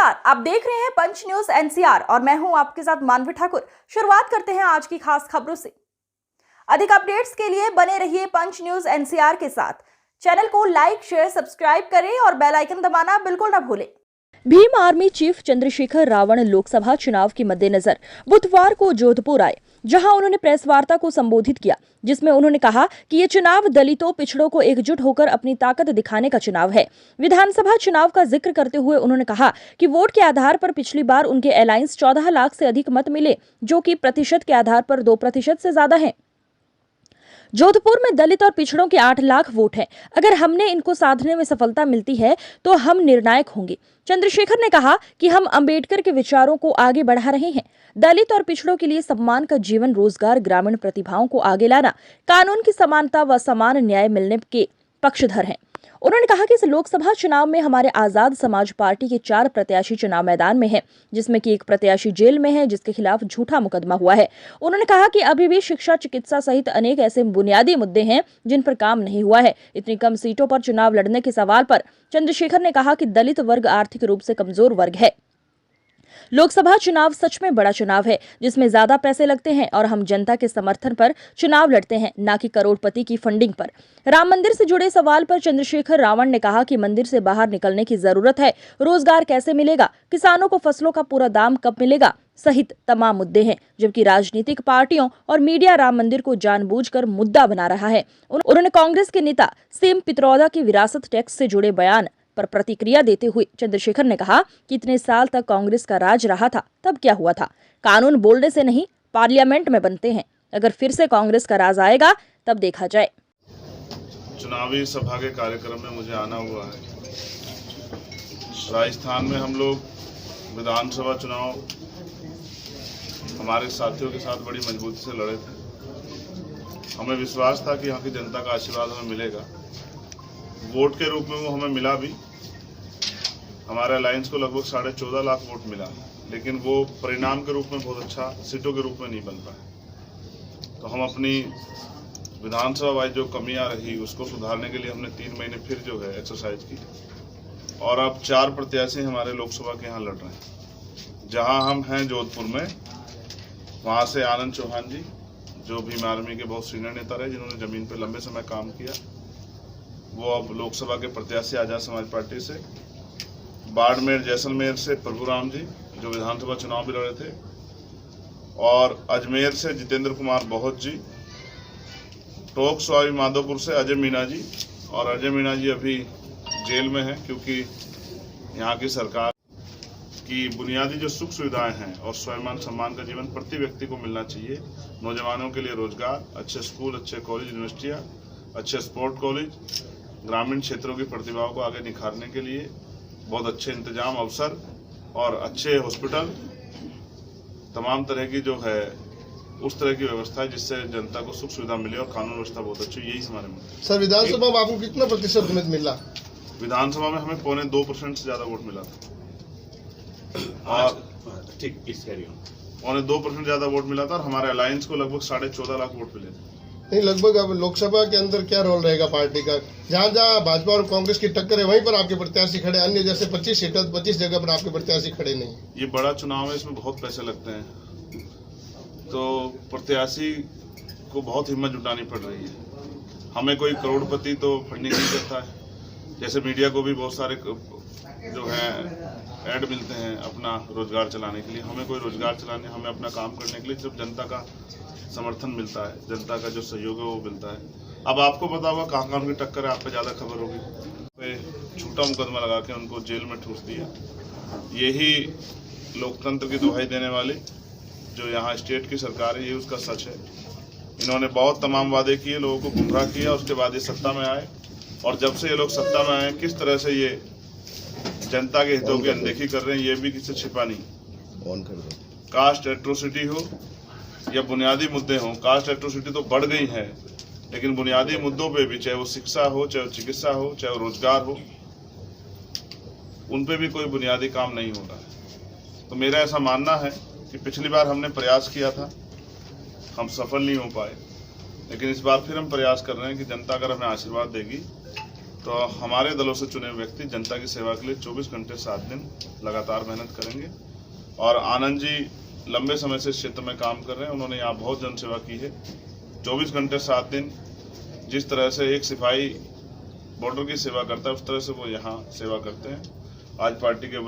नमस्कार, आप देख रहे हैं पंच न्यूज एनसीआर और मैं हूं आपके साथ मानवी ठाकुर। शुरुआत करते हैं आज की खास खबरों से। अधिक अपडेट्स के लिए बने रहिए पंच न्यूज एनसीआर के साथ। चैनल को लाइक, शेयर, सब्सक्राइब करें और बेल आइकन दबाना बिल्कुल न भूलें। भीम आर्मी चीफ चंद्रशेखर रावण लोकसभा चुनाव के मद्देनजर बुधवार को जोधपुर आए, जहां उन्होंने प्रेस वार्ता को संबोधित किया, जिसमें उन्होंने कहा कि ये चुनाव दलितों, पिछड़ों को एकजुट होकर अपनी ताकत दिखाने का चुनाव है। विधानसभा चुनाव का जिक्र करते हुए उन्होंने कहा कि वोट के आधार पर पिछली बार उनके अलायंस 14 लाख से अधिक मत मिले, जो कि प्रतिशत के आधार पर 2% से ज्यादा है। जोधपुर में दलित और पिछड़ों के 8 लाख वोट हैं। अगर हमने इनको साधने में सफलता मिलती है तो हम निर्णायक होंगे। चंद्रशेखर ने कहा कि हम अंबेडकर के विचारों को आगे बढ़ा रहे हैं। दलित और पिछड़ों के लिए सम्मान का जीवन, रोजगार, ग्रामीण प्रतिभाओं को आगे लाना, कानून की समानता व समान न्याय मिलने के पक्षधर हैं। उन्होंने कहा कि इस लोकसभा चुनाव में हमारे आजाद समाज पार्टी के 4 प्रत्याशी चुनाव मैदान में हैं, जिसमें कि एक प्रत्याशी जेल में है, जिसके खिलाफ झूठा मुकदमा हुआ है। उन्होंने कहा कि अभी भी शिक्षा, चिकित्सा सहित अनेक ऐसे बुनियादी मुद्दे हैं जिन पर काम नहीं हुआ है। इतनी कम सीटों पर चुनाव लड़ने के सवाल पर चंद्रशेखर ने कहा कि दलित वर्ग आर्थिक रूप से कमजोर वर्ग है। लोकसभा चुनाव सच में बड़ा चुनाव है, जिसमें ज्यादा पैसे लगते हैं और हम जनता के समर्थन पर चुनाव लड़ते हैं, न कि करोड़पति की फंडिंग पर। राम मंदिर से जुड़े सवाल पर चंद्रशेखर रावण ने कहा कि मंदिर से बाहर निकलने की जरूरत है, रोजगार कैसे मिलेगा, किसानों को फसलों का पूरा दाम कब मिलेगा, सहित तमाम मुद्दे हैं। जबकि राजनीतिक पार्टियों और मीडिया राम मंदिर को जानबूझकर मुद्दा बना रहा है। उन्होंने कांग्रेस के नेता सीएम पित्रोदा की विरासत टैक्स से जुड़े बयान पर प्रतिक्रिया देते हुए चंद्रशेखर ने कहा कि इतने साल तक कांग्रेस का राज रहा था, तब क्या हुआ था? कानून बोलने से नहीं, पार्लियामेंट में बनते हैं। अगर फिर से कांग्रेस का राज आएगा तब देखा जाए। चुनावी सभा के कार्यक्रम में मुझे आना हुआ है। राजस्थान में हम लोग विधानसभा चुनाव हमारे साथियों के साथ बड़ी मजबूती से लड़े थे। हमें विश्वास था कि यहाँ की जनता का आशीर्वाद हमें मिलेगा। वोट के रूप में वो हमें मिला भी। हमारे अलायंस को लगभग 14.5 लाख वोट मिला, लेकिन वो परिणाम के रूप में बहुत अच्छा सीटों के रूप में नहीं बन पाए। तो हम अपनी विधानसभा वाइज जो कमियां रही उसको सुधारने के लिए हमने 3 महीने फिर जो है एक्सरसाइज की, और अब 4 प्रत्याशी हमारे लोकसभा के यहाँ लड़ रहे हैं। जहाँ हम हैं जोधपुर में, वहाँ से आनंद चौहान जी, जो भीम आर्मी के बहुत सीनियर नेता रहे, जिन्होंने जमीन पर लंबे समय काम किया, वो अब लोकसभा के प्रत्याशी आजाद समाज पार्टी से। बाड़मेर जैसलमेर से प्रभुराम जी, जो विधानसभा चुनाव भी लड़े थे, और अजमेर से जितेंद्र कुमार बहुत जी, टोक स्वामी माधोपुर से अजय मीना जी, और अजय मीना जी अभी जेल में हैं क्योंकि यहाँ की सरकार की बुनियादी जो सुख सुविधाएं हैं और स्वाभिमान सम्मान का जीवन प्रति व्यक्ति को मिलना चाहिए। नौजवानों के लिए रोजगार, अच्छे स्कूल, अच्छे कॉलेज, यूनिवर्सिटियाँ, अच्छे स्पोर्ट कॉलेज, ग्रामीण क्षेत्रों की प्रतिभाओं को आगे निखारने के लिए बहुत अच्छे इंतजाम, अवसर और अच्छे हॉस्पिटल, तमाम तरह की जो है उस तरह की व्यवस्था है जिससे जनता को सुख सुविधा मिले और कानून व्यवस्था बहुत अच्छी। यही हमारे मुद्दे। सर, विधानसभा में आपको कितना प्रतिशत वोट मिला? विधानसभा में हमें 2.25% से ज्यादा वोट मिला था, और ठीक इस पौने 2% ज्यादा वोट मिला था, और हमारे अलायंस को लगभग 14.5 लाख वोट मिले थे। नहीं, लगभग अब लोकसभा के अंदर क्या रोल रहेगा पार्टी का? जहाँ जहाँ भाजपा और कांग्रेस की टक्कर है वहीं पर आपके प्रत्याशी खड़े, अन्य जैसे 25 सीट 25 जगह पर आपके प्रत्याशी खड़े नहीं। ये बड़ा चुनाव है, इसमें बहुत पैसे लगते हैं, तो प्रत्याशी को बहुत हिम्मत जुटानी पड़ रही है। हमें कोई करोड़पति तो फंडिंग नहीं करता है। जैसे मीडिया को भी बहुत सारे जो है ऐड मिलते हैं अपना रोजगार चलाने के लिए। हमें कोई रोजगार चलाने, हमें अपना काम करने के लिए सिर्फ जनता का समर्थन मिलता है, जनता का जो सहयोग है वो मिलता है। अब आपको पता होगा कहाँ कहाँ उनकी टक्कर है, आप पे ज्यादा खबर होगी। झूठा मुकदमा लगा के उनको जेल में ठूस दिया। यही लोकतंत्र की दुहाई देने वाली जो यहाँ स्टेट की सरकार है, ये उसका सच है। इन्होंने बहुत तमाम वादे किए, लोगों को गुमराह किया, उसके बाद ये सत्ता में आए, और जब से ये लोग सत्ता में आए किस तरह से ये जनता के हितों की अनदेखी कर रहे हैं, ये भी किसी से छिपा नहीं। कास्ट एट्रोसिटी हो या बुनियादी मुद्दे हों, कास्ट एट्रोसिटी तो बढ़ गई है, लेकिन बुनियादी मुद्दों पे भी, चाहे वो शिक्षा हो, चाहे वो चिकित्सा हो, चाहे वो रोजगार हो, उन पे भी कोई बुनियादी काम नहीं हो रहा है। तो मेरा ऐसा मानना है कि पिछली बार हमने प्रयास किया था, हम सफल नहीं हो पाए, लेकिन इस बार फिर हम प्रयास कर रहे हैं कि जनता अगर हमें आशीर्वाद देगी तो हमारे दलों से चुने व्यक्ति जनता की सेवा के लिए 24 घंटे 7 दिन लगातार मेहनत करेंगे। और आनंद जी लंबे समय से इस क्षेत्र में काम कर रहे हैं, उन्होंने यहाँ बहुत जन सेवा की है। 24 घंटे 7 दिन जिस तरह से एक सिपाही बॉर्डर की सेवा करता है, उस तरह से वो यहाँ सेवा करते हैं। आज पार्टी के